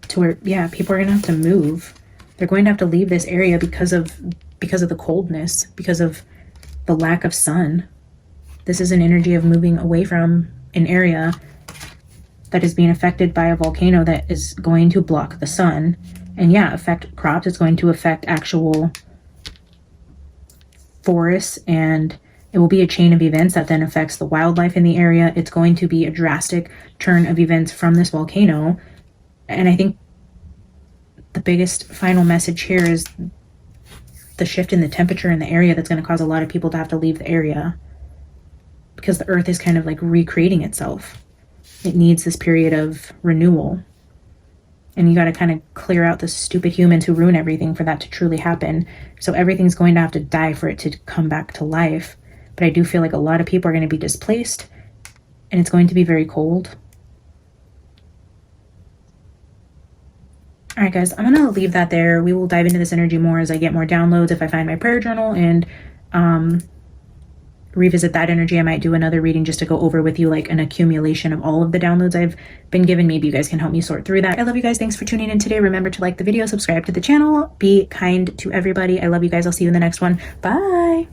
to where, yeah, people are gonna have to move. They're going to have to leave this area because of the coldness, because of the lack of sun. This is an energy of moving away from an area that is being affected by a volcano that is going to block the sun, and yeah, affect crops. It's going to affect actual forests, and it will be a chain of events that then affects the wildlife in the area. It's going to be a drastic turn of events from this volcano. And I think the biggest final message here is the shift in the temperature in the area that's going to cause a lot of people to have to leave the area, because the earth is kind of like recreating itself. It needs this period of renewal. And you got to kind of clear out the stupid humans who ruin everything for that to truly happen. So everything's going to have to die for it to come back to life. But I do feel like a lot of people are going to be displaced, and it's going to be very cold. All right, guys, I'm going to leave that there. We will dive into this energy more as I get more downloads, if I find my prayer journal, and revisit that energy. I might do another reading just to go over with you like an accumulation of all of the downloads I've been given. Maybe you guys can help me sort through that. I love you guys. Thanks for tuning in today. Remember to like the video, subscribe to the channel, be kind to everybody. I love you guys. I'll see you in the next one. Bye.